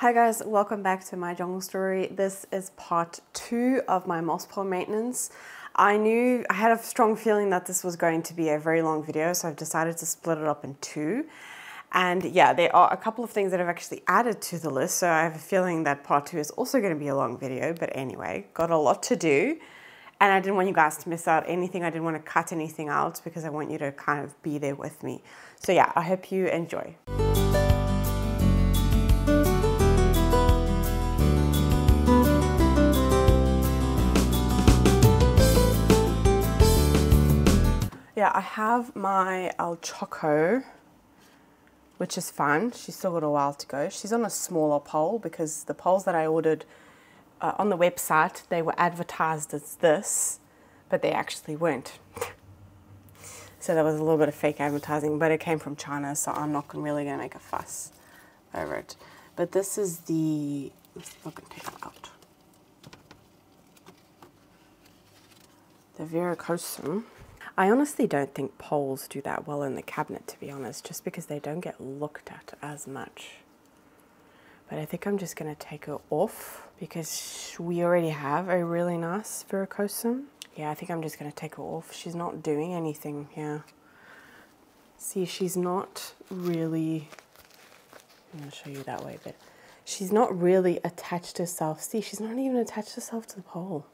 Hi guys, welcome back to my jungle story. This is part 2 of my moss pole maintenance. I had a strong feeling that this was going to be a very long video, so I've decided to split it up in 2. And yeah, there are a couple of things that I've actually added to the list, so I have a feeling that part 2 is also going to be a long video. But anyway, got a lot to do, and I didn't want you guys to miss out anything. I didn't want to cut anything out because I want you to kind of be there with me. So yeah, I hope you enjoy. Yeah, I have my El Choco, which is fun. She's still got a while to go. She's on a smaller pole because the poles that I ordered on the website, they were advertised as this, but they actually weren't. So that was a little bit of fake advertising, but it came from China, so I'm not really going to make a fuss over it. But this is the, let's see if I can take it out. The verrucosum. I honestly don't think poles do that well in the cabinet, to be honest, just because they don't get looked at as much. But I think I'm just going to take her off because we already have a really nice verrucosum. Yeah, I think I'm just going to take her off. She's not doing anything here. See, she's not really, I'm going to show you that way, but she's not really attached herself. See, she's not even attached herself to the pole.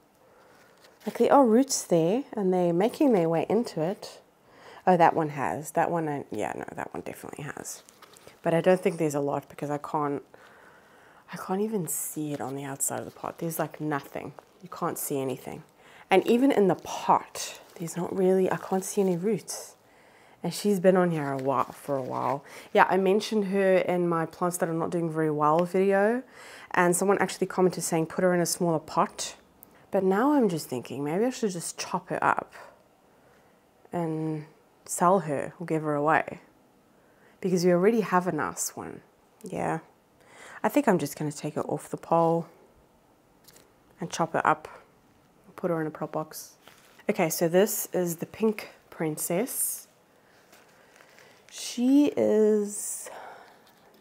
Like there are roots there and they're making their way into it. Oh, that one has. That one, yeah, no, that one definitely has. But I don't think there's a lot because I can't even see it on the outside of the pot. There's like nothing. You can't see anything. And even in the pot, there's not really, I can't see any roots. And she's been on here for a while. Yeah, I mentioned her in my plants that are not doing very well video. And someone actually commented saying put her in a smaller pot. But now I'm just thinking, maybe I should just chop her up and sell her or give her away. Because we already have a nice one. Yeah. I think I'm just going to take her off the pole and chop her up. Put her in a prop box. Okay, so this is the pink princess. She is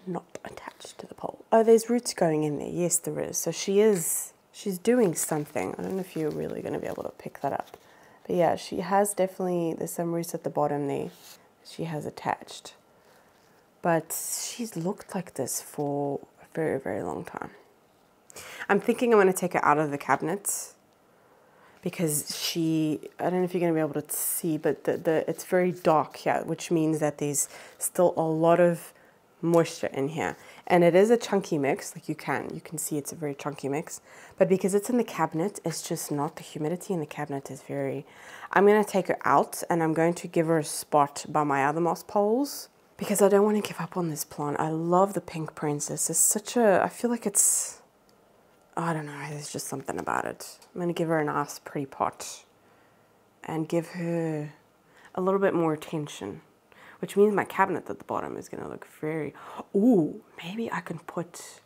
not attached to the pole. Oh, there's roots going in there. Yes, there is. So she's doing something. I don't know if you're really going to be able to pick that up. But yeah, she has definitely, there's some roots at the bottom there she has attached. But she's looked like this for a very, very long time. I'm thinking I'm going to take her out of the cabinet because I don't know if you're going to be able to see, but it's very dark here, which means that there's still a lot of moisture in here. And it is a chunky mix, like you can see it's a very chunky mix, but because it's in the cabinet, it's just not, the humidity in the cabinet is very, I'm going to take her out and I'm going to give her a spot by my other moss poles because I don't want to give up on this plant. I love the pink princess. It's such a, I feel like it's, I don't know, there's just something about it. I'm going to give her a nice pretty pot and give her a little bit more attention. Which means my cabinet at the bottom is going to look very... Ooh, maybe I can put...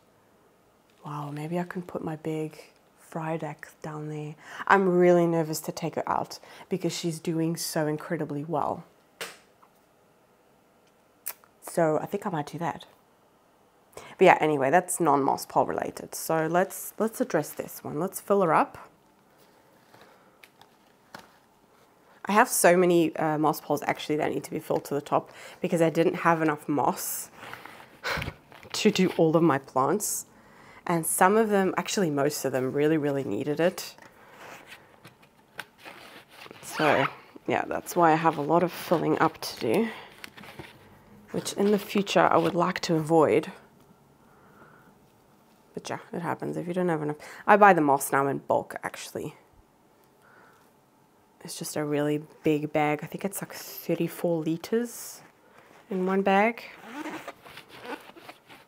Wow, maybe I can put my big fry deck down there. I'm really nervous to take her out because she's doing so incredibly well. So I think I might do that. But yeah, anyway, that's non-moss pole related. So let's address this one. Let's fill her up. I have so many moss poles actually that need to be filled to the top because I didn't have enough moss to do all of my plants. And some of them, actually most of them, really, really needed it. So yeah, that's why I have a lot of filling up to do, which in the future I would like to avoid. But yeah, it happens if you don't have enough. I buy the moss now in bulk actually. It's just a really big bag. I think it's like 34 liters in one bag.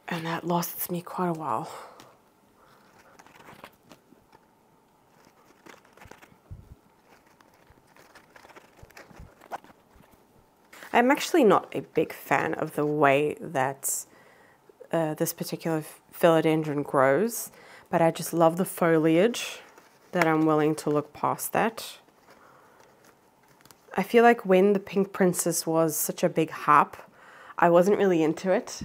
And that lasts me quite a while. I'm actually not a big fan of the way that this particular philodendron grows, but I just love the foliage that I'm willing to look past that. I feel like when the pink princess was such a big hype, I wasn't really into it.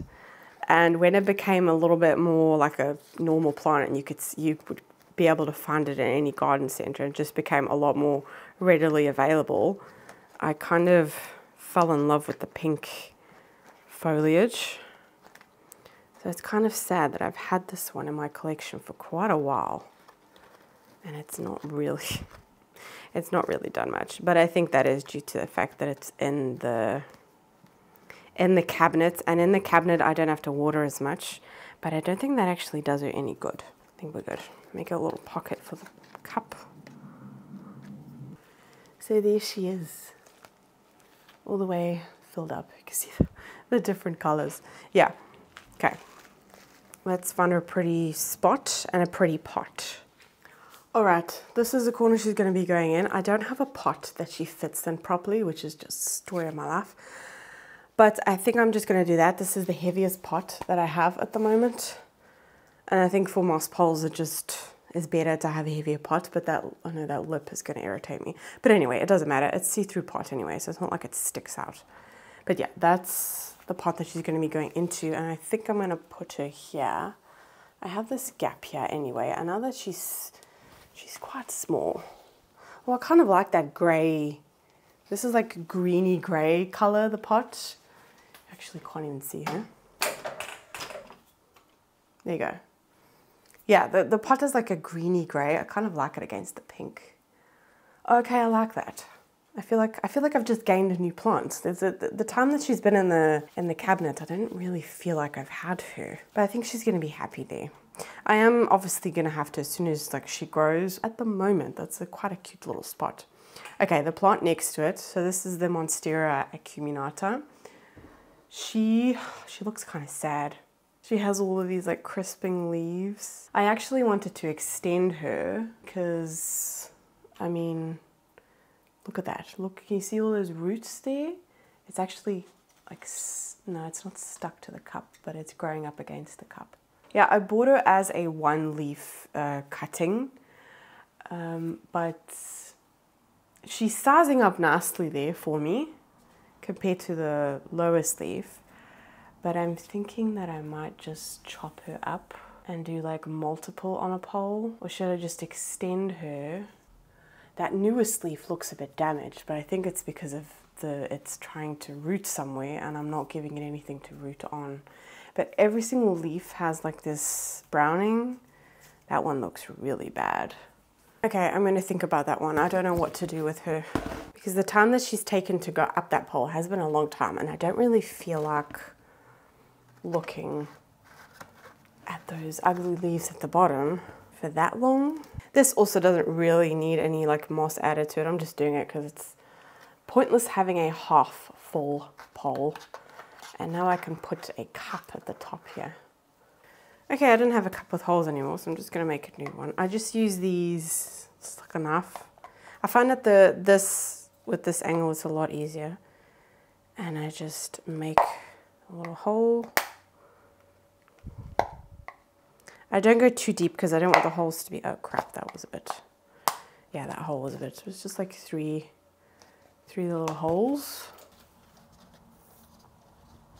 And when it became a little bit more like a normal plant and you would be able to find it in any garden center and just became a lot more readily available, I kind of fell in love with the pink foliage. So it's kind of sad that I've had this one in my collection for quite a while and it's not really done much. But I think that is due to the fact that it's in the cabinet, and in the cabinet I don't have to water as much, but I don't think that actually does her any good. I think we're good. Make a little pocket for the cup. So there she is, all the way filled up. You can see the different colors. Yeah, okay. Let's find her a pretty spot and a pretty pot. All right, this is the corner she's going to be going in. I don't have a pot that she fits in properly, which is just the story of my life. But I think I'm just going to do that. This is the heaviest pot that I have at the moment. And I think for moss poles, it just is better to have a heavier pot. But I know that lip is going to irritate me. But anyway, it doesn't matter. It's see-through pot anyway, so it's not like it sticks out. But yeah, that's the pot that she's going to be going into. And I think I'm going to put her here. I have this gap here anyway. I know that she's quite small. Well, I kind of like that grey. This is like a greeny grey color, the pot. Actually can't even see her. There you go. Yeah, the pot is like a greeny grey. I kind of like it against the pink. Okay, I like that. I feel like I've just gained a new plant. The time that she's been in the cabinet, I didn't really feel like I've had her. But I think she's gonna be happy there. I am obviously gonna have to, as soon as like she grows. At the moment, that's quite a cute little spot. Okay, the plant next to it. So this is the Monstera acuminata. She looks kind of sad. She has all of these like crisping leaves. I actually wanted to extend her because, I mean, look at that. Look, can you see all those roots there? It's actually like, no, it's not stuck to the cup, but it's growing up against the cup. Yeah, I bought her as a one leaf cutting, but she's sizing up nicely there for me compared to the lowest leaf. But I'm thinking that I might just chop her up and do like multiple on a pole, or should I just extend her? That newest leaf looks a bit damaged, but I think it's because of it's trying to root somewhere and I'm not giving it anything to root on. But every single leaf has like this browning. That one looks really bad. Okay, I'm going to think about that one. I don't know what to do with her because the time that she's taken to go up that pole has been a long time and I don't really feel like looking at those ugly leaves at the bottom for that long. This also doesn't really need any like moss added to it. I'm just doing it because it's pointless having a half full pole. And now I can put a cup at the top here. Okay, I didn't have a cup with holes anymore, so I'm just going to make a new one. I just use these, it's like a knife. I find that with this angle is a lot easier. And I just make a little hole. I don't go too deep because I don't want the holes to be, oh crap, that was a bit, yeah, that hole was a bit, it was just like three little holes.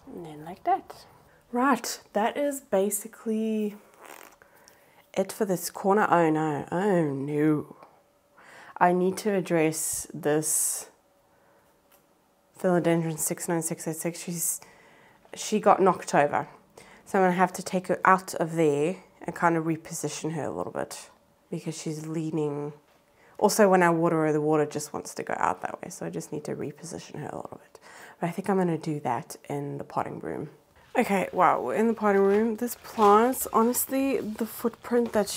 And then like that. Right, that is basically it for this corner. Oh no. I need to address this Philodendron 69686. She got knocked over. So I'm gonna have to take her out of there and kind of reposition her a little bit because she's leaning. Also when I water her, the water just wants to go out that way. So I just need to reposition her a little bit. But I think I'm gonna do that in the potting room. Okay, wow, we're in the potting room. This plant, honestly, the footprint that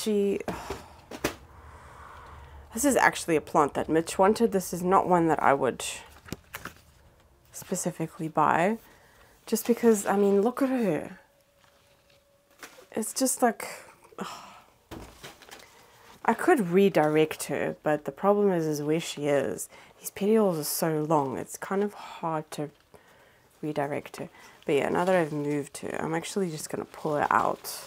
this is actually a plant that Mitch wanted. This is not one that I would specifically buy. Just because, I mean, look at her. It's just like, I could redirect her, but the problem is where she is. These petioles are so long, it's kind of hard to redirect her. But yeah, now that I've moved her, I'm actually just going to pull her out.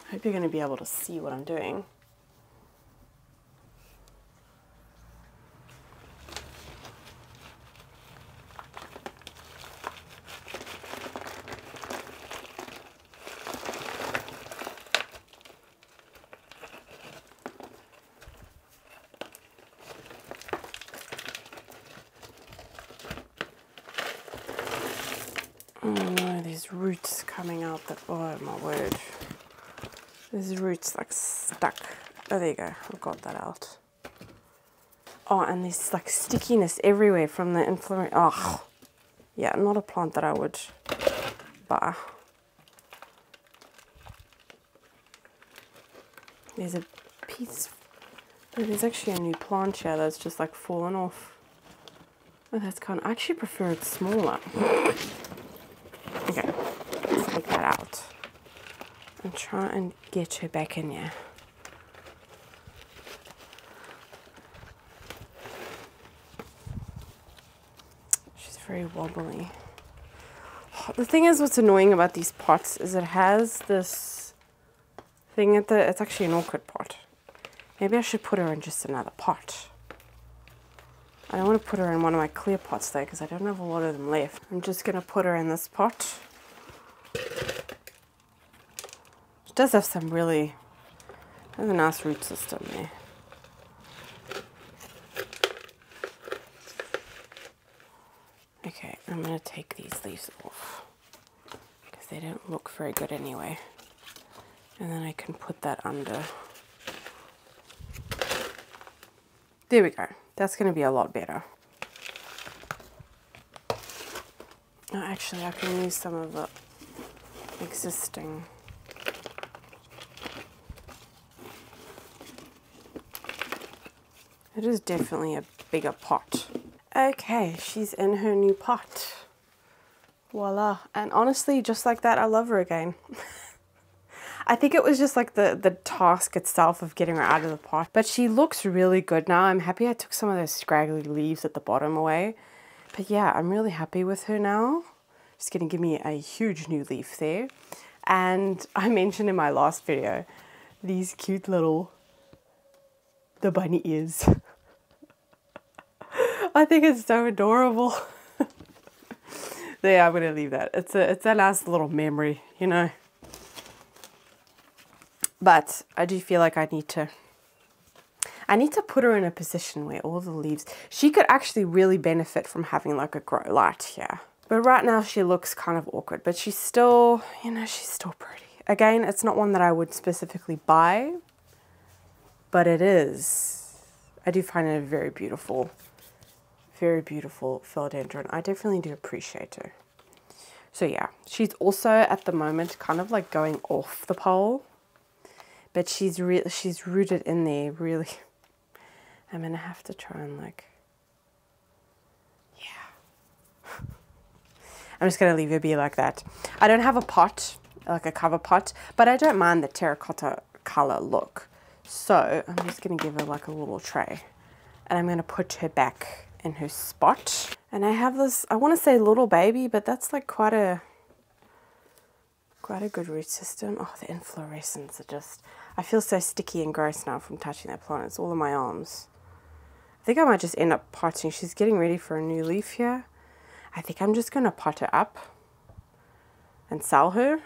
I hope you're going to be able to see what I'm doing. Oh no, there's roots coming out that, oh my word. There's roots like stuck. Oh, there you go, I've got that out. Oh, and there's like stickiness everywhere from the inflammation. Oh, yeah, not a plant that I would buy. There's a piece, oh, there's actually a new plant here that's just like fallen off. Oh, that's kind of, I actually prefer it smaller. Okay, let's take that out and try and get her back in here. She's very wobbly. The thing is, what's annoying about these pots is it has this thing at the, it's actually an orchid pot. Maybe I should put her in just another pot. I don't want to put her in one of my clear pots though, because I don't have a lot of them left. I'm just going to put her in this pot. It does have some really, has a nice root system there. Okay, I'm going to take these leaves off, because they don't look very good anyway. And then I can put that under. There we go. That's going to be a lot better. Oh, actually, I can use some of the existing. It is definitely a bigger pot. Okay, she's in her new pot. Voila. And honestly, just like that, I love her again. I think it was just like the task itself of getting her out of the pot. But she looks really good now. I'm happy I took some of those scraggly leaves at the bottom away. But yeah, I'm really happy with her now. She's going to give me a huge new leaf there. And I mentioned in my last video, these cute little, the bunny ears. I think it's so adorable. There, I'm going to leave that. It's a nice little memory, you know. But I do feel like I need to put her in a position where all the leaves, she could actually really benefit from having like a grow light here. But right now she looks kind of awkward, but she's still, you know, she's still pretty. Again, it's not one that I would specifically buy, but it is. I do find it a very beautiful philodendron. I definitely do appreciate her. So yeah, she's also at the moment kind of like going off the pole. But she's rooted in there, really. I'm going to have to try and like, yeah. I'm just going to leave her be like that. I don't have a pot, like a cover pot, but I don't mind the terracotta color look. So I'm just going to give her like a little tray. And I'm going to put her back in her spot. And I have this, I want to say little baby, but that's like quite a good root system. Oh, the inflorescence are just, I feel so sticky and gross now from touching that plant. It's all in my arms. I think I might just end up potting. She's getting ready for a new leaf here. I think I'm just going to pot her up and sell her.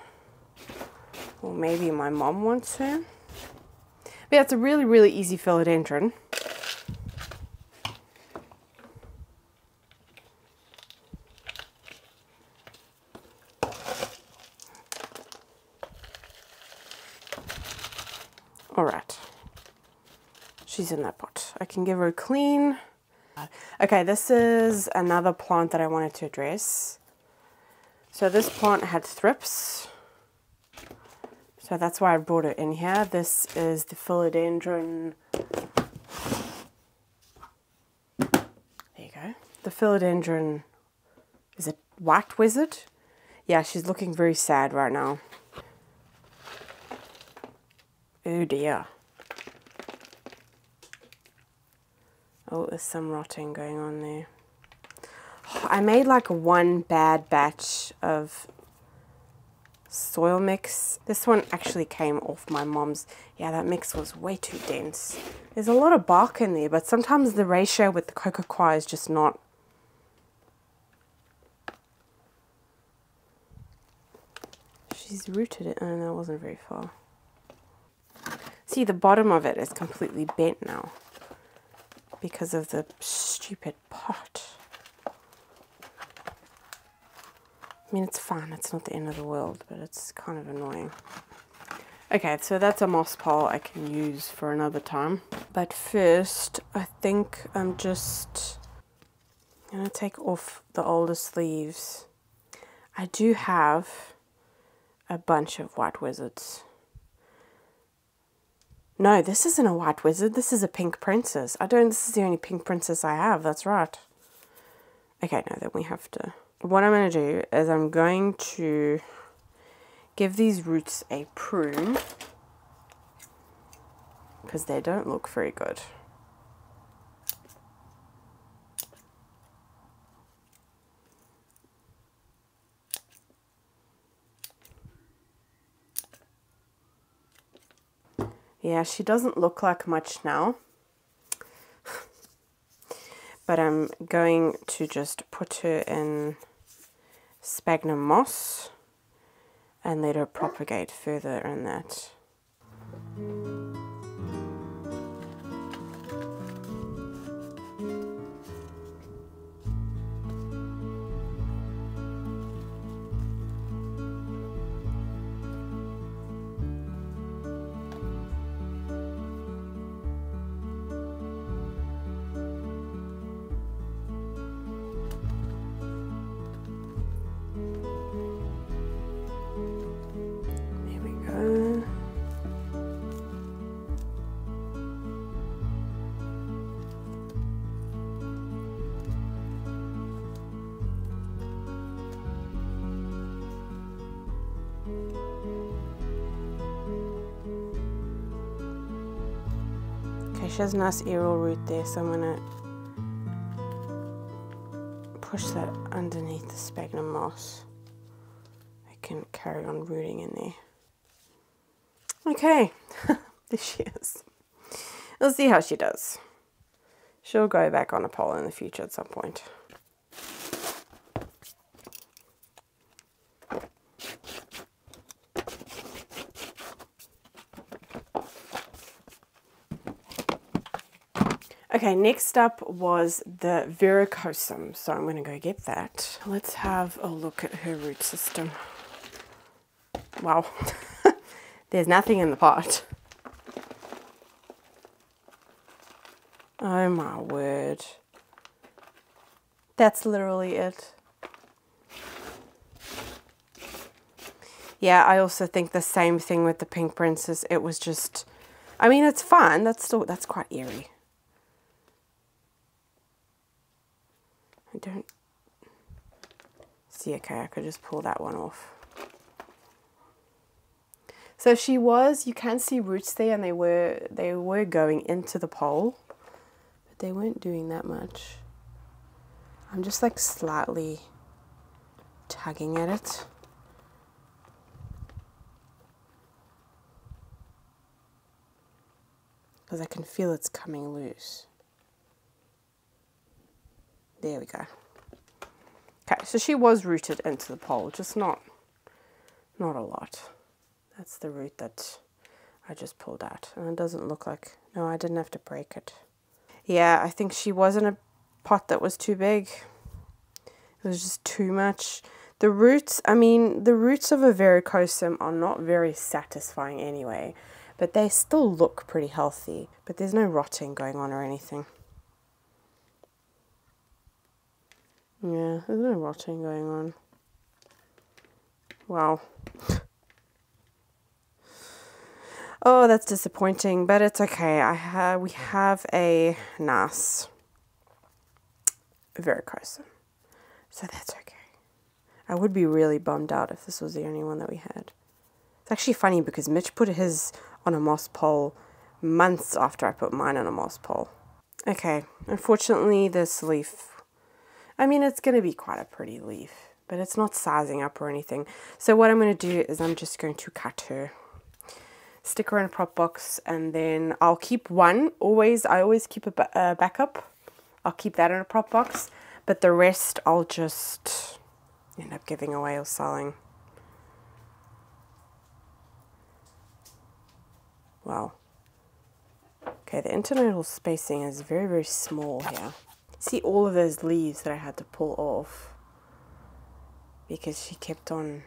Or maybe my mom wants her. But yeah, it's a really, really easy philodendron. Alright, she's in that pot. I can give her a clean. Okay, this is another plant that I wanted to address. So this plant had thrips. So that's why I brought it in here. This is the philodendron. There you go. The philodendron, is it white wizard? Yeah, she's looking very sad right now. Oh dear. Oh, there's some rotting going on there. I made like one bad batch of soil mix. This one actually came off my mom's. Yeah, that mix was way too dense. There's a lot of bark in there, but sometimes the ratio with the coco coir is just not. She's rooted it. Oh, that wasn't very far. See, the bottom of it is completely bent now because of the stupid pot. I mean, it's fine, it's not the end of the world, but it's kind of annoying. Okay, so that's a moss pole I can use for another time. But first, I think I'm just going to take off the oldest leaves. I do have a bunch of white wizards. No, this isn't a white wizard, this is a pink princess. This is the only pink princess I have, that's right. Okay, no, then we have to... What I'm going to do is I'm going to give these roots a prune because they don't look very good. Yeah, she doesn't look like much now. But I'm going to just put her in sphagnum moss and let her propagate further in that. She has a nice aerial root there, so I'm going to push that underneath the sphagnum moss. I can carry on rooting in there. Okay, there she is. We'll see how she does. She'll go back on a pole in the future at some point. Okay, next up was the verrucosum, so I'm going to go get that. Let's have a look at her root system. Wow, there's nothing in the pot. Oh my word. That's literally it. Yeah, I also think the same thing with the pink princess. It was just, I mean, it's fine. That's quite eerie. I don't see. Okay, I could just pull that one off. So she was, you can see roots there, and they were going into the pole, but they weren't doing that much. I'm just like slightly tugging at it. Because I can feel it's coming loose. There we go. Okay, so she was rooted into the pole, just not a lot. That's the root that I just pulled out. And it doesn't look like, no, I didn't have to break it. Yeah, I think she was in a pot that was too big. It was just too much. The roots, I mean, the roots of a verrucosum are not very satisfying anyway, but they still look pretty healthy. But there's no rotting going on or anything. Yeah, there's no rotting going on. Wow. Oh, that's disappointing, but it's okay. We have a nice verrucosum, so that's okay. I would be really bummed out if this was the only one that we had. It's actually funny because Mitch put his on a moss pole months after I put mine on a moss pole. Okay, unfortunately this leaf, I mean, it's going to be quite a pretty leaf, but it's not sizing up or anything. So what I'm going to do is I'm just going to cut her, stick her in a prop box, and then I'll keep one. I always keep a backup. I'll keep that in a prop box, but the rest I'll just end up giving away or selling. Wow. Okay, the internodal spacing is very, very small here. See all of those leaves that I had to pull off? because she kept on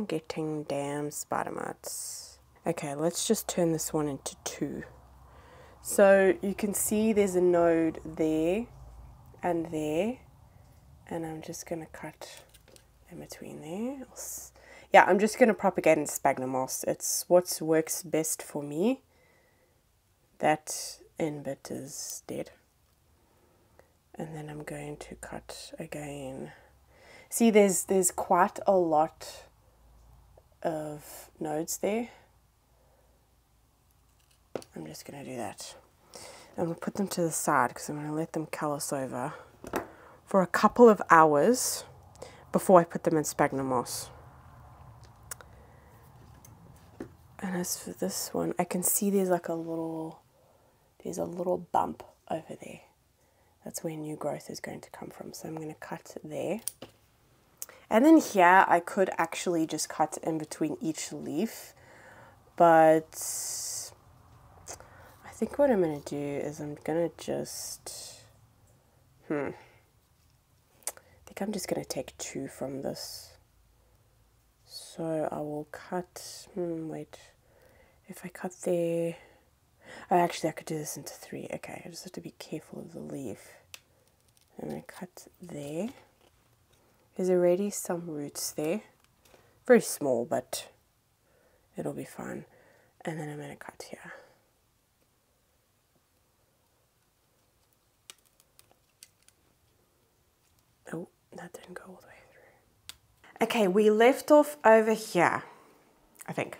getting damn spider mites. Okay, let's just turn this one into 2. So you can see there's a node there and there, and I'm just going to cut in between there. Yeah, I'm just going to propagate in sphagnum moss. It's what works best for me. That end bit is dead. And then I'm going to cut again. See, there's quite a lot of nodes there. I'm just going to do that. I'm going to put them to the side because I'm going to let them callus over for a couple of hours before I put them in sphagnum moss. And as for this one, I can see there's like a little bump over there. That's where new growth is going to come from. So I'm going to cut there. And then here I could actually just cut in between each leaf, but I think what I'm going to do is I'm going to just, I think I'm just going to take 2 from this. So I will cut, wait, if I cut there, oh, actually I could do this into 3. Okay, I just have to be careful of the leaf. I'm going to cut there. There's already some roots there. Very small, but it'll be fine. And then I'm going to cut here. Oh, that didn't go all the way through. Okay, we left off over here, I think.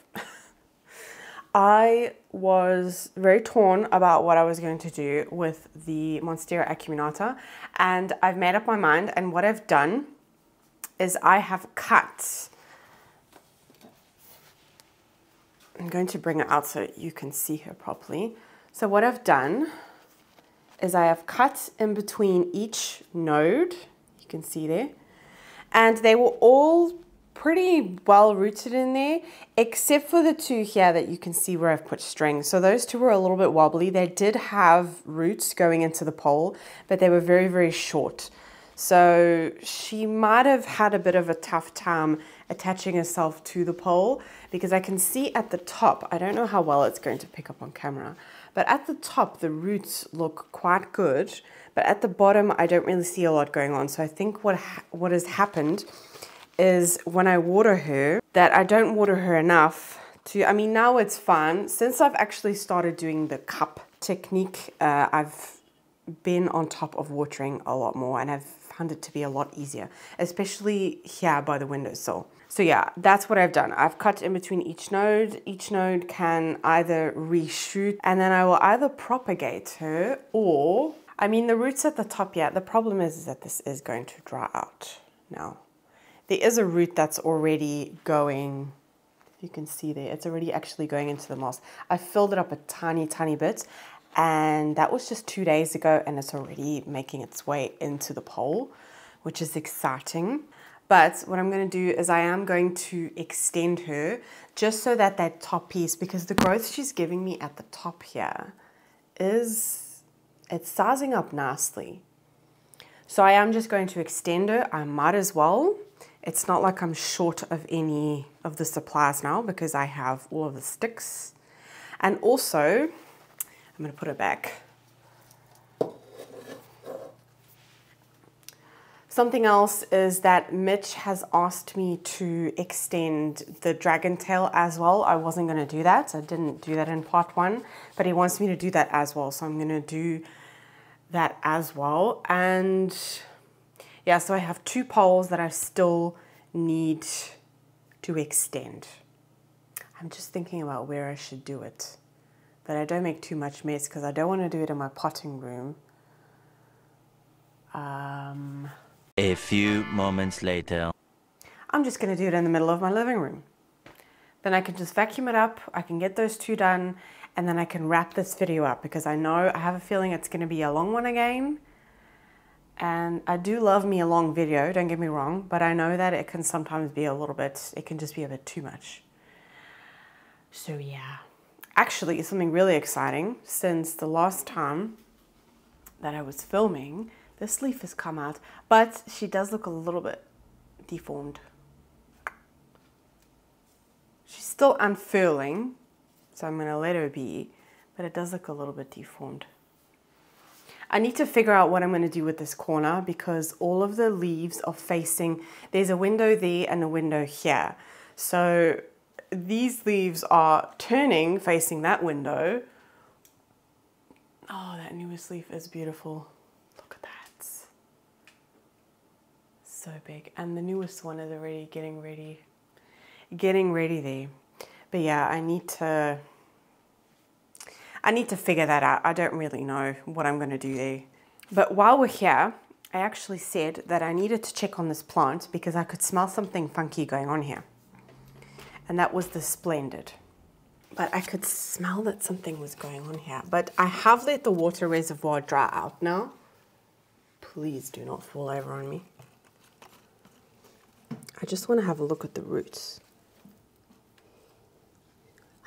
I was very torn about what I was going to do with the Monstera acuminata, and I've made up my mind, and what I've done is I have cut, I'm going to bring it out so you can see her properly. So what I've done is I have cut in between each node, you can see there, and they were all pretty well rooted in there, except for the 2 here that you can see where I've put string. So those 2 were a little bit wobbly. They did have roots going into the pole, but they were very, very short. So she might have had a bit of a tough time attaching herself to the pole, because I can see at the top, I don't know how well it's going to pick up on camera, but at the top the roots look quite good, but at the bottom I don't really see a lot going on. So I think what has happened is when I water her, that I don't water her enough to, I mean, now it's fine. Since I've actually started doing the cup technique, I've been on top of watering a lot more, and I've found it to be a lot easier, especially here by the windowsill. So yeah, that's what I've done. I've cut in between each node. Each node can either reshoot, and then I will either propagate her, or, I mean, the roots at the top, yeah, the problem is that this is going to dry out now. There is a root that's already going, if you can see there, it's already actually going into the moss. I filled it up a tiny, tiny bit, and that was just 2 days ago, and it's already making its way into the pole, which is exciting. But what I'm going to do is I am going to extend her just so that that top piece, because the growth she's giving me at the top here it's sizing up nicely. So I am just going to extend her. I might as well. It's not like I'm short of any of the supplies now, because I have all of the sticks. And also, I'm going to put it back. Something else is that Mitch has asked me to extend the dragon tail as well. I wasn't going to do that. I didn't do that in part 1, but he wants me to do that as well. So I'm going to do that as well. And yeah, so I have 2 poles that I still need to extend. I'm just thinking about where I should do it, but I don't make too much mess because I don't want to do it in my potting room. A few moments later. I'm just going to do it in the middle of my living room. Then I can just vacuum it up, I can get those 2 done, and then I can wrap this video up, because I know, I have a feeling it's going to be a long one again. And I do love me a long video, don't get me wrong, but I know that it can sometimes be a little bit, it can just be a bit too much. So yeah, actually something really exciting, since the last time that I was filming, This leaf has come out, but she does look a little bit deformed. She's still unfurling, so I'm going to let her be, but it does look a little bit deformed. I need to figure out what I'm going to do with this corner because all of the leaves are facing, there's a window there and a window here. So these leaves are turning facing that window. Oh, that newest leaf is beautiful. Look at that. So big. And the newest one is already getting ready there. But yeah, I need to figure that out. I don't really know what I'm going to do there. But while we're here, I actually said that I needed to check on this plant because I could smell something funky going on here. And that was the splendid. But I could smell that something was going on here. But I have let the water reservoir dry out now. Please do not fall over on me. I just want to have a look at the roots.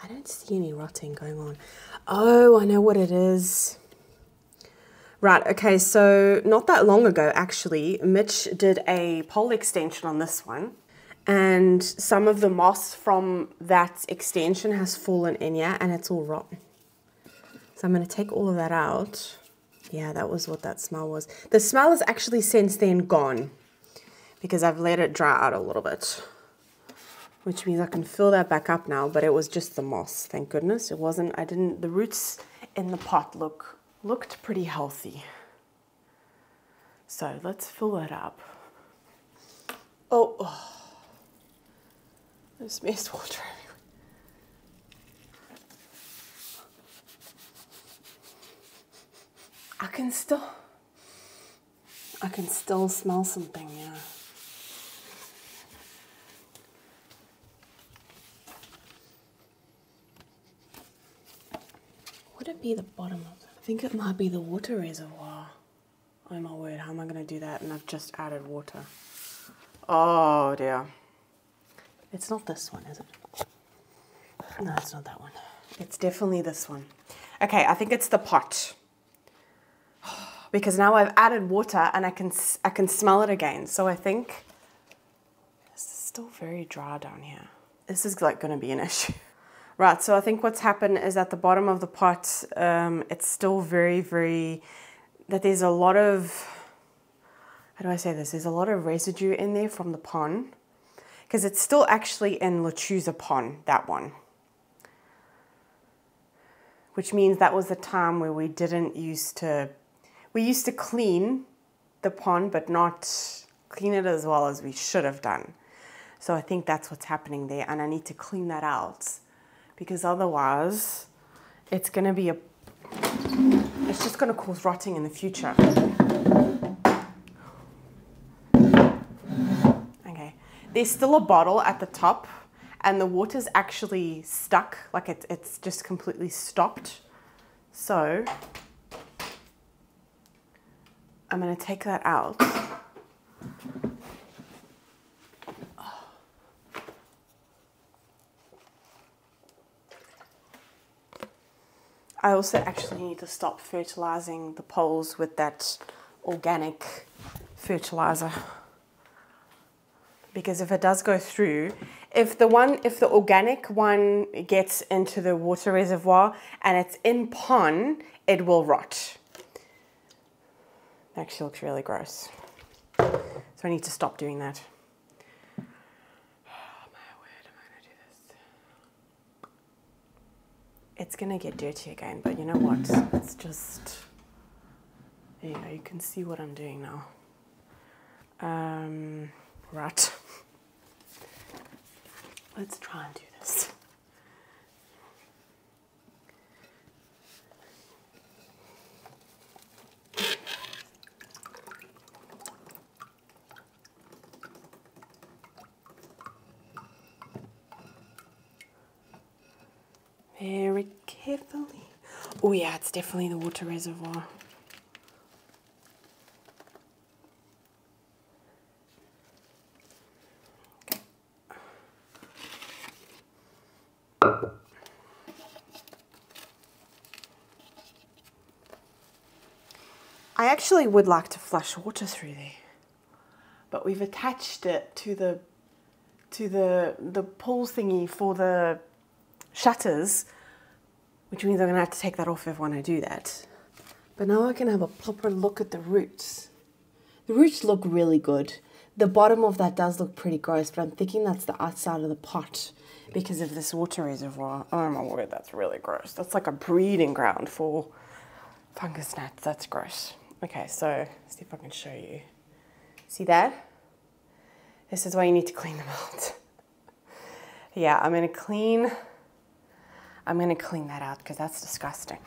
I don't see any rotting going on. Oh, I know what it is. Right, okay, so not that long ago, actually, Mitch did a pole extension on this one. And some of the moss from that extension has fallen in here and it's all rotten. So I'm going to take all of that out. Yeah, that was what that smell was. The smell is actually since then gone because I've let it dry out a little bit. Which means I can fill that back up now, but it was just the moss, thank goodness. It wasn't, the roots in the pot looked pretty healthy. So let's fill that up. Oh, there's mist water everywhere. I can still smell something, yeah. Would it be the bottom of it? I think it might be the water reservoir. Oh my word, how am I going to do that? And I've just added water. Oh dear. It's not this one, is it? No, it's not that one. It's definitely this one. Okay, I think it's the pot. Because now I've added water and I can smell it again. So I think this is still very dry down here. This is like going to be an issue. Right, so I think what's happened is at the bottom of the pot, it's still very, that there's a lot of, how do I say this? There's a lot of residue in there from the pond. Because it's still actually in Lechuza pond, that one. Which means that was the time where we used to clean the pond, but not clean it as well as we should have done. So I think that's what's happening there, and I need to clean that out. Because otherwise, it's going to be it's just going to cause rotting in the future. Okay, there's still a bottle at the top and the water's actually stuck, like it's just completely stopped. So I'm going to take that out. I also actually need to stop fertilizing the poles with that organic fertilizer. Because if it does go through, if the organic one gets into the water reservoir and it's in pond, it will rot. It actually looks really gross. So I need to stop doing that. It's gonna get dirty again, but you know what? It's just, there you go, you can see what I'm doing now. Right. Let's try and do this. Very carefully. Oh yeah, it's definitely the water reservoir. I actually would like to flush water through there, but we've attached it to the pulls thingy for the shutters, which means I'm gonna have to take that off if I want to do that. But now I can have a proper look at the roots. The roots look really good. The bottom of that does look pretty gross, but I'm thinking that's the outside of the pot because of this water reservoir. Oh my word, that's really gross. That's like a breeding ground for fungus gnats. That's gross. Okay, so let's see if I can show you. See that? This is why you need to clean them out. Yeah, I'm gonna clean that out because that's disgusting.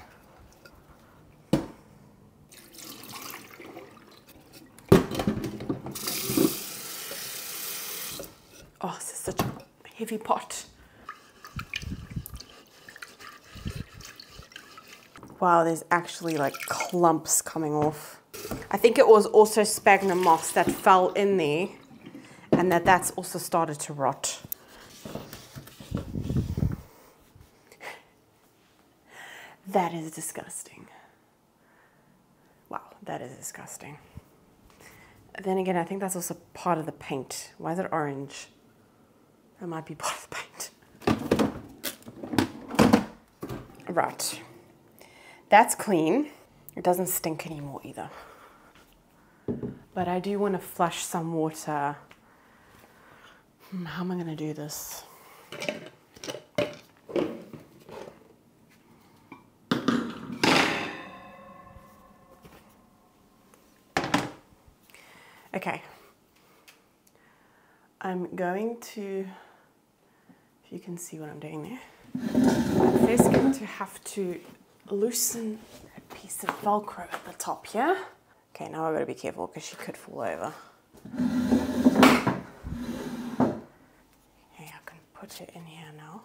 Oh, this is such a heavy pot. Wow, there's actually like clumps coming off. I think it was also sphagnum moss that fell in there and that's also started to rot. That is disgusting. Wow, that is disgusting. Then again, I think that's also part of the paint. Why is it orange? That might be part of the paint. Right. That's clean. It doesn't stink anymore either. But I do want to flush some water. How am I going to do this? Okay. I'm going to, if you can see what I'm doing there, I'm first going to have to loosen a piece of Velcro at the top here. Okay, now I've got to be careful because she could fall over. Okay, I can put it in here now.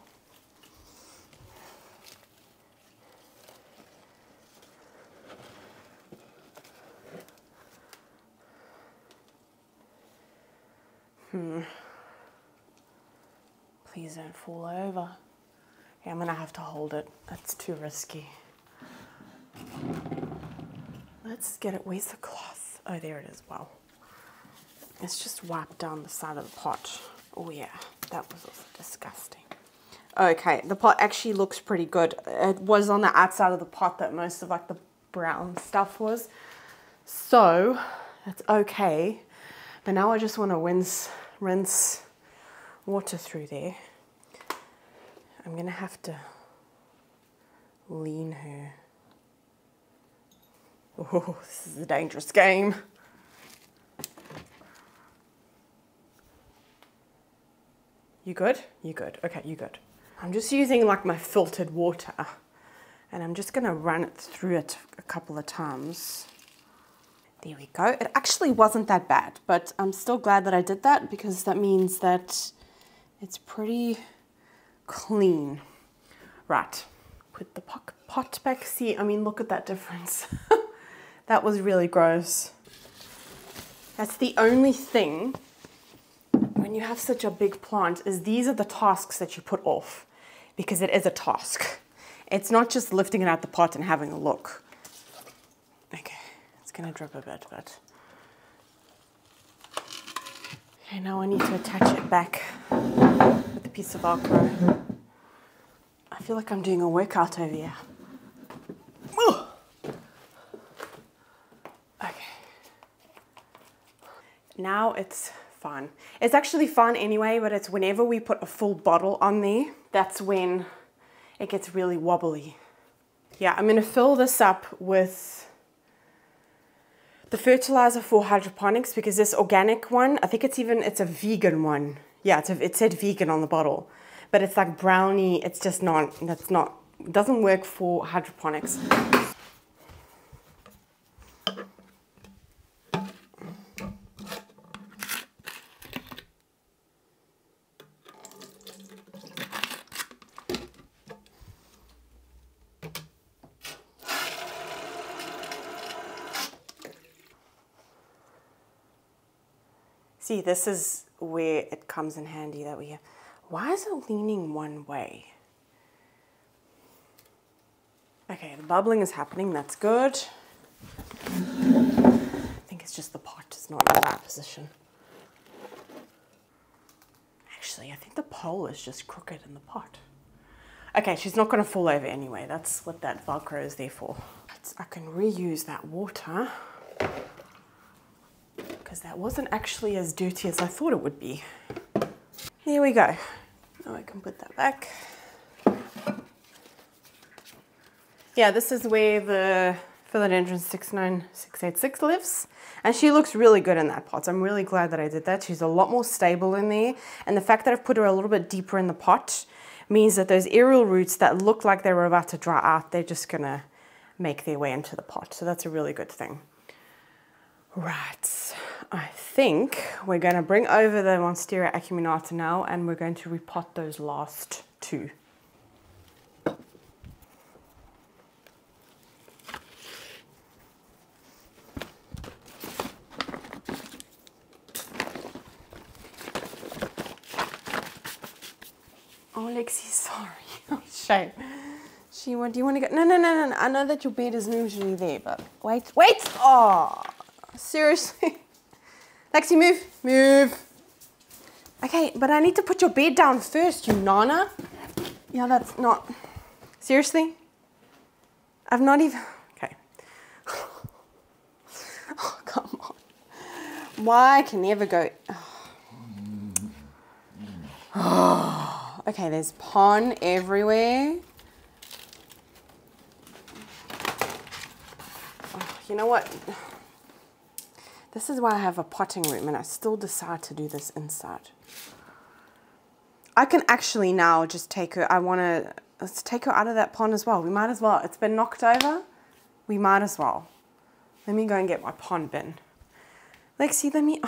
Please don't fall over. Okay, I'm gonna have to hold it. That's too risky. Let's get it. Where's the cloth? Oh, there it is. Wow. It's just wiped down the side of the pot. Oh yeah, that was also disgusting. Okay, the pot actually looks pretty good. It was on the outside of the pot that most of like the brown stuff was. So that's okay. But now I just want to rinse water through there. I'm gonna have to lean her. Oh, this is a dangerous game. You good? You good? Okay, you good. I'm just using like my filtered water and I'm just gonna run it through it a couple of times. There we go. It actually wasn't that bad, but I'm still glad that I did that because that means that it's pretty clean. Right, put the pot back. See, I mean, look at that difference. That was really gross. That's the only thing when you have such a big plant is these are the tasks that you put off because it is a task. It's not just lifting it out the pot and having a look. Okay, it's gonna drip a bit, but. Okay, now I need to attach it back with a piece of Velcro. I feel like I'm doing a workout over here. Okay. Now it's fine. It's actually fine anyway, but it's whenever we put a full bottle on there, that's when it gets really wobbly. Yeah, I'm gonna fill this up with the fertilizer for hydroponics because this organic one, I think it's a vegan one. Yeah, it said vegan on the bottle, but it's like brownie. It's just not, it doesn't work for hydroponics. See, this is where it comes in handy that we have. Why is it leaning one way? Okay, the bubbling is happening, that's good. I think it's just the pot is not in that position. Actually, I think the pole is just crooked in the pot. Okay, she's not going to fall over anyway. That's what that Velcro is there for. I can reuse that water because that wasn't actually as dirty as I thought it would be. Here we go. Now I can put that back. Yeah, this is where the Philodendron 69686 lives. And she looks really good in that pot. I'm really glad that I did that. She's a lot more stable in there. And the fact that I've put her a little bit deeper in the pot means that those aerial roots that look like they were about to dry out, they're just gonna make their way into the pot. So that's a really good thing. Right, I think we're gonna bring over the Monstera acuminata now and we're going to repot those last two. Oh, Lexi, sorry. Oh, shame. What do you want to go? No. I know that your bed is usually there, but wait. Oh, seriously. Lexi, move. Okay, but I need to put your bed down first, you nana. Yeah, that's not. Seriously? I've not even. Okay. Oh, come on. Why can never go. Oh. Okay, there's pon everywhere. Oh, you know what? This is why I have a potting room and I still decide to do this inside. I can actually now just take her, let's take her out of that pond as well. We might as well. It's been knocked over. We might as well. Let me go and get my pond bin. Lexi,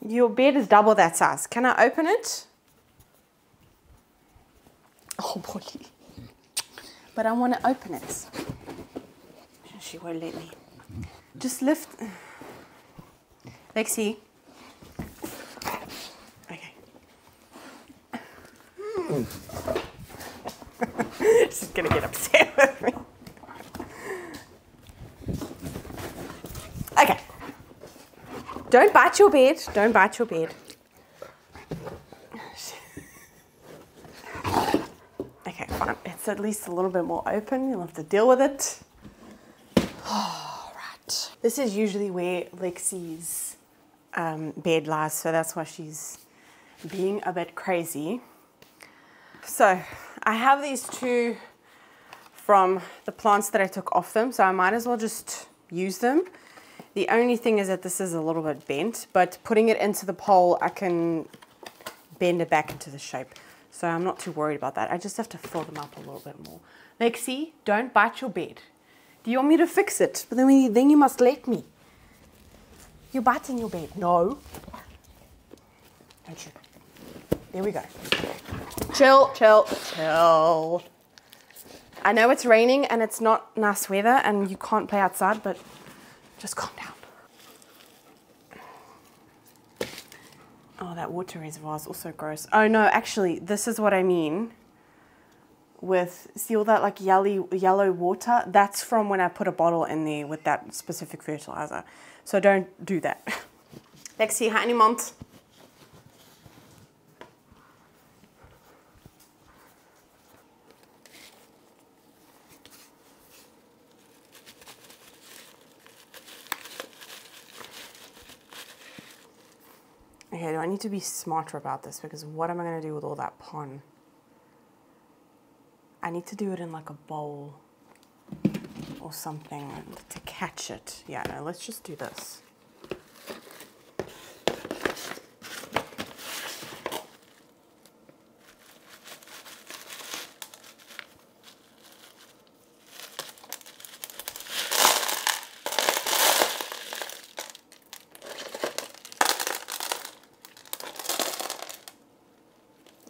your bed is double that size. Can I open it? Oh, boy. But I want to open it. She won't let me. Just lift. Lexi. Okay. She's going to get upset with me. Okay. Don't bite your bed. Don't bite your bed. Okay, fine. It's at least a little bit more open. You'll have to deal with it. All right. This is usually where Lexi's bed lies, so that's why she's being a bit crazy. So I have these two from the plants that I took off them, so I might as well just use them. The only thing is that this is a little bit bent, but putting it into the pole, I can bend it back into the shape. So I'm not too worried about that. I just have to fill them up a little bit more. Lexi, don't bite your bed. Do you want me to fix it? But then you must let me. You're biting your bed. No. Don't you? There we go. Chill. I know it's raining and it's not nice weather and you can't play outside, but just calm down. Oh, that water reservoir is also gross. Oh no, actually, this is what I mean with, see all that like yellow water? That's from when I put a bottle in there with that specific fertilizer. So don't do that. Lexi, ha niemand. Okay, do I need to be smarter about this? Because what am I going to do with all that pon? I need to do it in like a bowl or something to catch it. Yeah, no, let's just do this.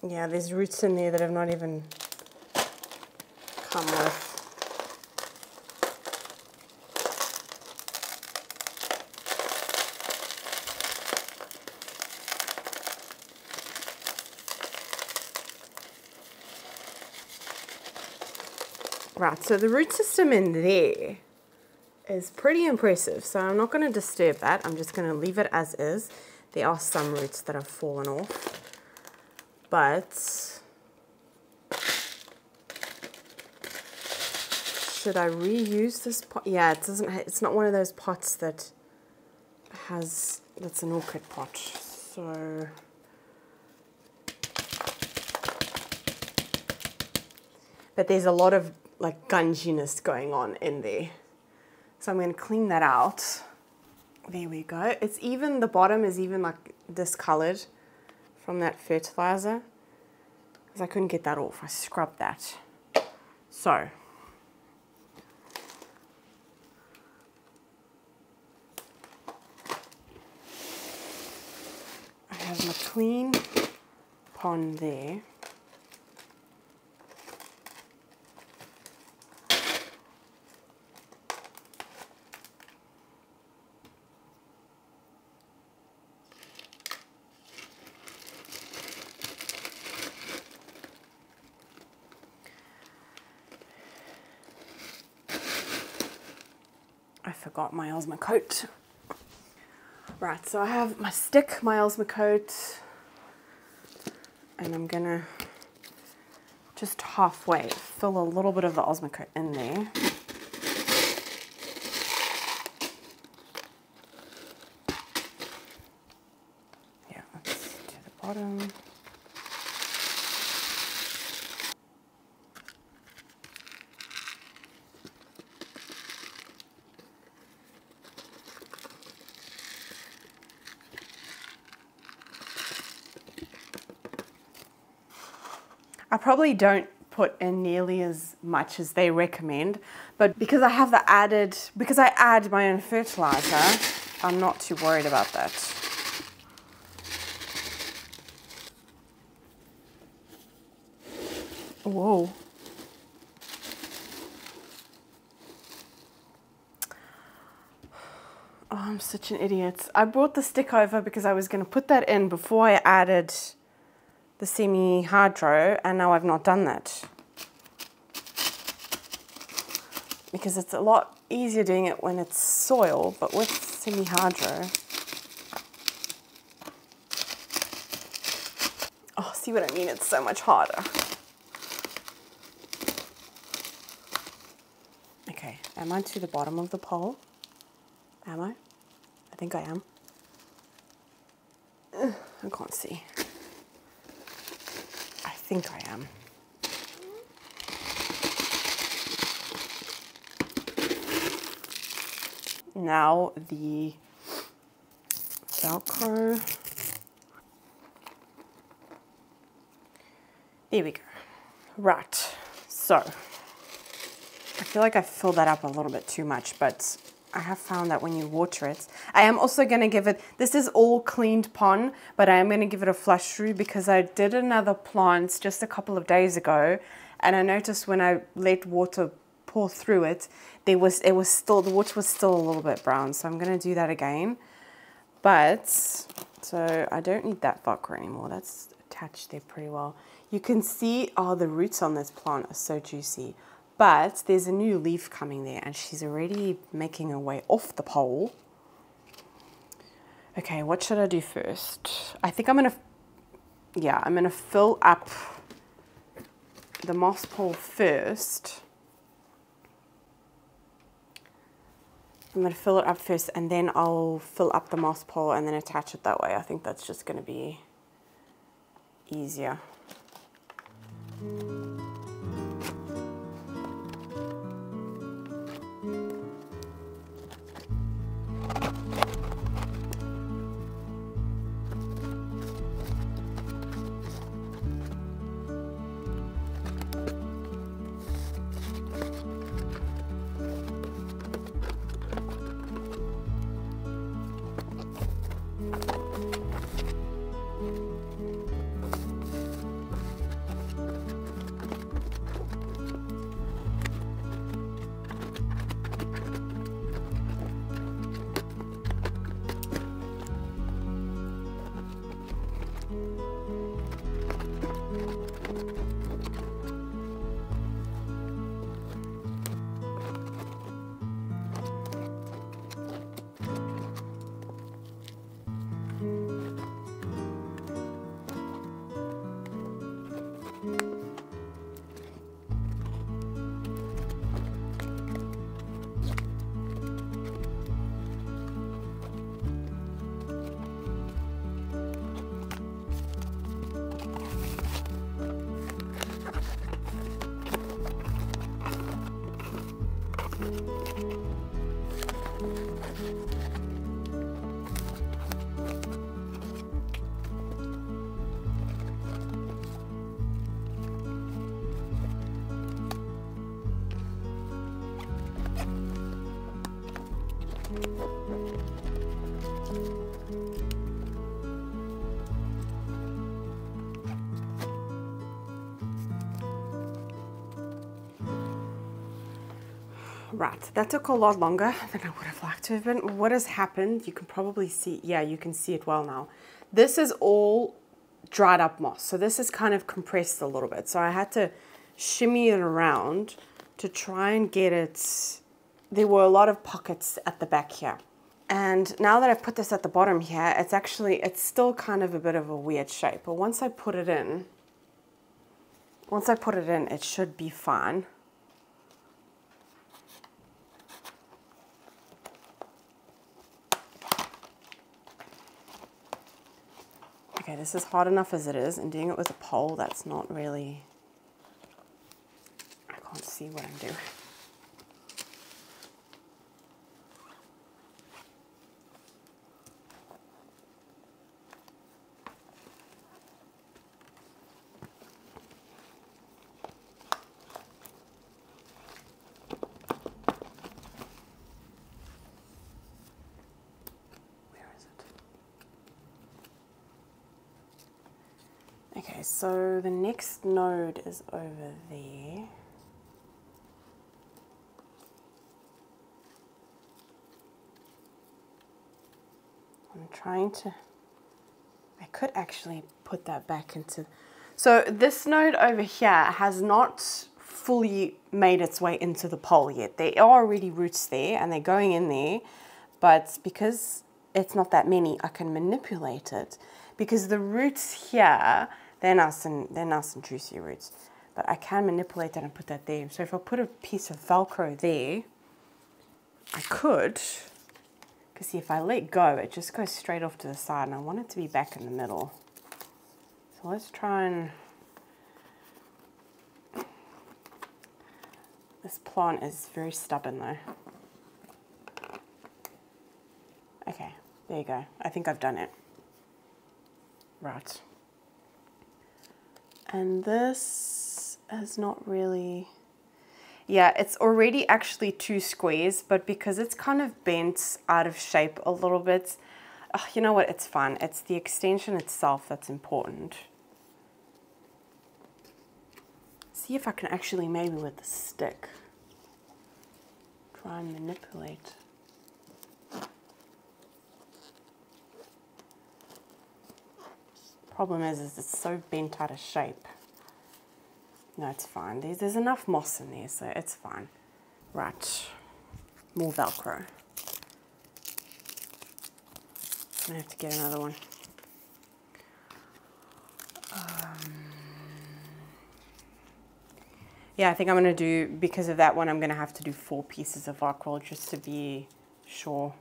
Yeah, there's roots in there that have not even come with. Right, so the root system in there is pretty impressive. So I'm not going to disturb that. I'm just going to leave it as is. There are some roots that have fallen off, but should I reuse this pot? Yeah, it doesn't. It's not one of those pots that that's an orchid pot. So but there's a lot of like gunginess going on in there. So I'm going to clean that out. There we go. It's even, the bottom is even like discolored from that fertilizer, because I couldn't get that off. I scrubbed that. So I have my clean pond there. I forgot my Osmocote. Right, so I have my stick, my Osmocote, and I'm gonna just halfway fill a little bit of the Osmocote in there. Yeah, that's to the bottom. I probably don't put in nearly as much as they recommend, but because I have because I add my own fertilizer, I'm not too worried about that. Whoa. Oh, I'm such an idiot. I brought the stick over because I was going to put that in before I added the semi-hydro, and now I've not done that. Because it's a lot easier doing it when it's soil, but with semi-hydro. Oh, see what I mean? It's so much harder. Okay, am I to the bottom of the pole? Am I? I think I am. I can't see. I think I am. Now the Velcro. There we go. Right, so I feel like I filled that up a little bit too much, but I have found that when you water it, I am also going to give it, this is all cleaned pond, but I am going to give it a flush through because I did another plant just a couple of days ago, and I noticed when I let water pour through it, the water was still a little bit brown, so I'm going to do that again. But, so I don't need that Velcro anymore, that's attached there pretty well. You can see, oh, the roots on this plant are so juicy. But there's a new leaf coming there, and she's already making her way off the pole. Okay, what should I do first? I think I'm gonna fill up the moss pole first. I'm gonna fill it up first, and then I'll fill up the moss pole and then attach it that way. I think that's just gonna be easier. Right, that took a lot longer than I would have liked to have been. What has happened, you can probably see, yeah, you can see it well now. This is all dried up moss, so this is kind of compressed a little bit. So I had to shimmy it around to try and get it. There were a lot of pockets at the back here. And now that I've put this at the bottom here, it's still kind of a bit of a weird shape. But once I put it in, it should be fine. Okay, this is hard enough as it is, and doing it with a pole, that's not really, I can't see what I'm doing. Okay, so the next node is over there. I'm trying to, I could actually put that back into, so this node over here has not fully made its way into the pole yet. There are already roots there and they're going in there, but because it's not that many, I can manipulate it because the roots here, they're nice and juicy roots, but I can manipulate that and put that there. So if I put a piece of Velcro there, I could, because see, if I let go, it just goes straight off to the side, and I want it to be back in the middle. So let's try and, this plant is very stubborn though. Okay, there you go. I think I've done it. Right. And this is not really, yeah, it's already actually 2 squares, but because it's kind of bent out of shape a little bit, oh, you know what, it's fine. It's the extension itself that's important. See if I can actually, maybe with the stick, try and manipulate. Problem is it's so bent out of shape. No, it's fine. There's enough moss in there, so it's fine. Right, more Velcro. I'm gonna have to get another one. Yeah, I think I'm gonna do, because of that one, I'm gonna have to do 4 pieces of Velcro just to be sure.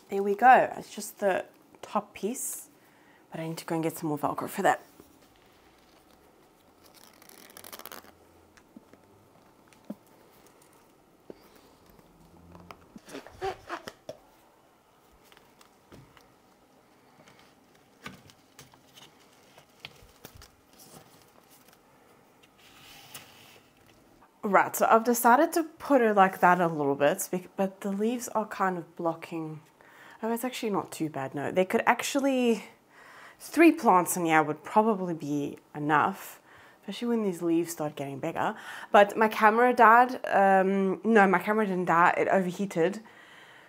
There we go. It's just the top piece, but I need to go and get some more Velcro for that. Right, so I've decided to put it like that a little bit, but the leaves are kind of blocking. Oh, it's actually not too bad, no. They could actually, 3 plants in here would probably be enough, especially when these leaves start getting bigger. But my camera died. No, my camera didn't die, it overheated.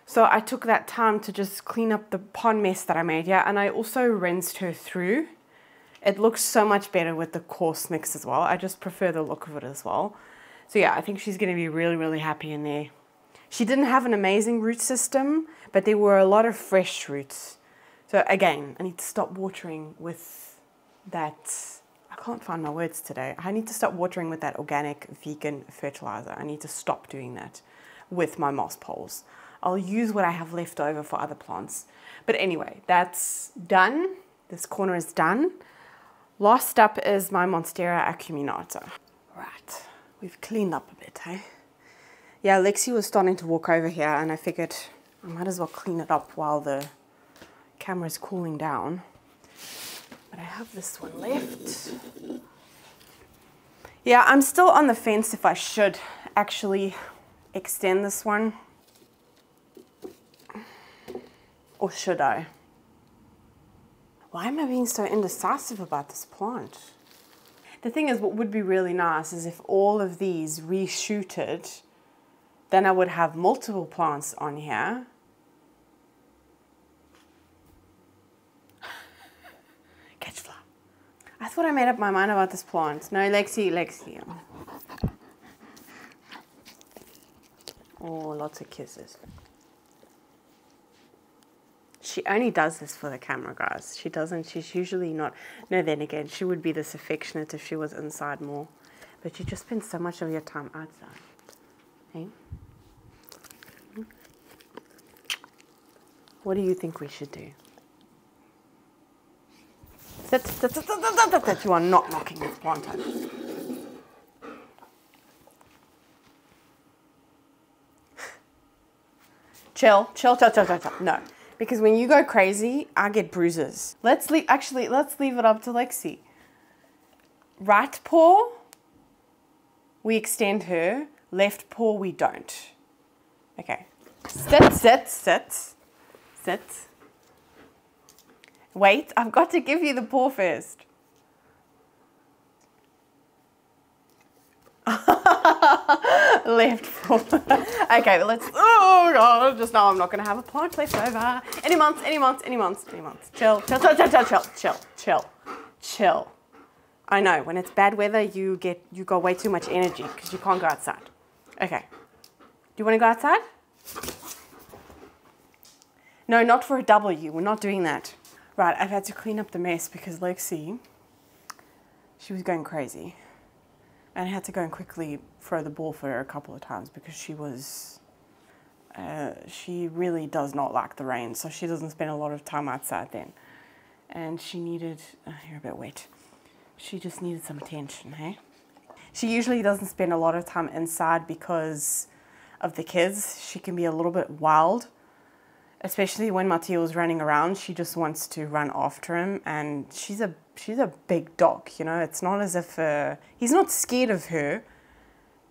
So I took that time to just clean up the pond mess that I made here, and I also rinsed her through. It looks so much better with the coarse mix as well. I just prefer the look of it as well. So yeah, I think she's gonna be really, really happy in there. She didn't have an amazing root system, but there were a lot of fresh roots. So again, I need to stop watering with that, I can't find my words today. I need to stop watering with that organic vegan fertilizer. I need to stop doing that with my moss poles. I'll use what I have left over for other plants. But anyway, that's done. This corner is done. Last up is my Monstera acuminata. Right, we've cleaned up a bit, hey? Yeah, Lexi was starting to walk over here, and I figured I might as well clean it up while the camera's cooling down. But I have this one left. Yeah, I'm still on the fence if I should actually extend this one. Or should I? Why am I being so indecisive about this plant? The thing is, what would be really nice is if all of these reshooted, then I would have multiple plants on here. Catch fly. I thought I made up my mind about this plant. No, Lexi. Oh, lots of kisses. She only does this for the camera, guys. She doesn't, she's usually not. No, then again, she would be this affectionate if she was inside more. But you just spend so much of your time outside. Hey? What do you think we should do? Sit. You are not knocking this plant over. Chill. No. Because when you go crazy, I get bruises. Let's leave it up to Lexi. Right paw, we extend her. Left paw, we don't. Okay. Sit. Wait, I've got to give you the paw first. Left paw. Okay, but let's, oh God, just now I'm not gonna have a plant left over. Any months. Chill. I know, when it's bad weather, you got way too much energy because you can't go outside. Okay. Do you wanna go outside? No, not for a W, we're not doing that. Right, I've had to clean up the mess because Lexi, she was going crazy. And I had to go and quickly throw the ball for her a couple of times because she really does not like the rain, so she doesn't spend a lot of time outside then. And she needed, you're a bit wet. She just needed some attention, hey? She usually doesn't spend a lot of time inside because of the kids. She can be a little bit wild, especially when Matteo's running around. She just wants to run after him, and she's a big dog, you know. It's not as if he's not scared of her,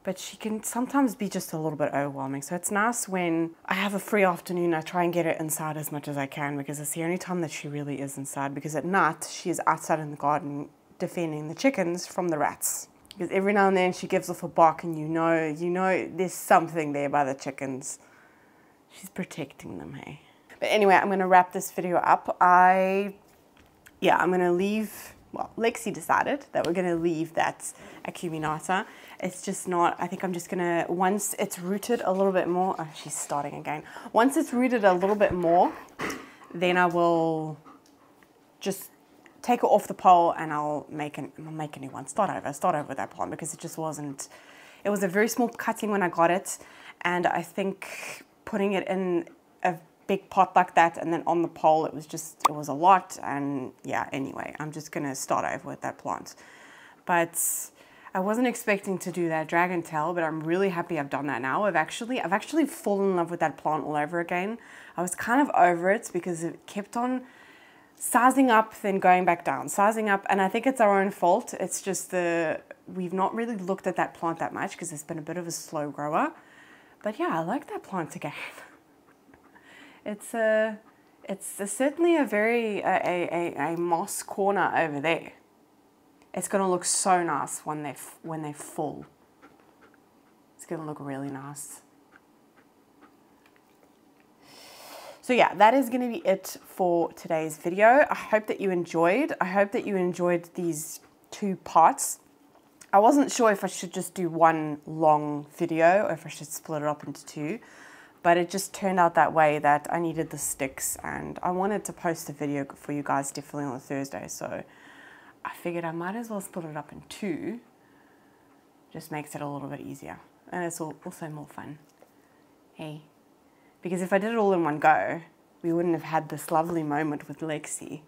but she can sometimes be just a little bit overwhelming. So it's nice when I have a free afternoon, I try and get her inside as much as I can because it's the only time that she really is inside, because at night she is outside in the garden defending the chickens from the rats. Because every now and then she gives off a bark and you know there's something there by the chickens. She's protecting them, hey? But anyway, I'm going to wrap this video up. I'm going to leave, well, Lexi decided that we're going to leave that acuminata. It's just not, I think I'm just going to, once it's rooted a little bit more, oh, she's starting again. Once it's rooted a little bit more, then I will just take it off the pole and I'll make a new one. Start over with that plant because it just wasn't, it was a very small cutting when I got it. And I think putting it in a big pot like that and then on the pole, it was a lot. And yeah, anyway, I'm just gonna start over with that plant. But I wasn't expecting to do that dragon tail, but I'm really happy I've done that now. I've actually fallen in love with that plant all over again. I was kind of over it because it kept on sizing up, then going back down, sizing up, and I think it's our own fault. It's just we've not really looked at that plant that much because it's been a bit of a slow grower. But yeah, I like that plant again. It's certainly a very a moss corner over there. It's gonna look so nice when they full. It's gonna look really nice. So yeah, that is going to be it for today's video. I hope that you enjoyed. I hope that you enjoyed these 2 parts. I wasn't sure if I should just do one long video or if I should split it up into 2, but it just turned out that way that I needed the sticks and I wanted to post a video for you guys definitely on a Thursday. So I figured I might as well split it up in 2. Just makes it a little bit easier and it's also more fun. Hey. Because if I did it all in one go, we wouldn't have had this lovely moment with Lexi.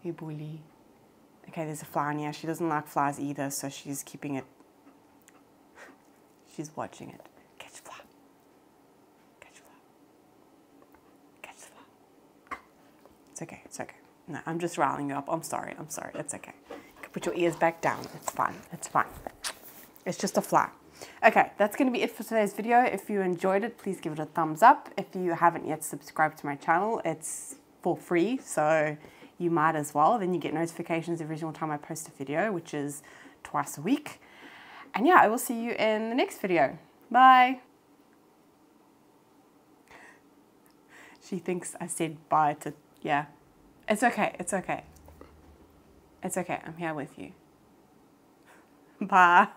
Hey, bully. Okay, there's a fly in here. She doesn't like flies either, so she's keeping it. She's watching it. Catch fly. Catch fly. Catch fly. It's okay. No, I'm just riling you up. I'm sorry. It's okay. Come Put your ears back down. It's fine. It's fine. It's just a fly. Okay, that's going to be it for today's video. If you enjoyed it, please give it a thumbs up. If you haven't yet subscribed to my channel, it's for free, so you might as well. Then you get notifications every single time I post a video, which is twice a week. And yeah, I will see you in the next video. Bye. She thinks I said bye to, yeah. It's okay, it's okay. It's okay, I'm here with you. Bye.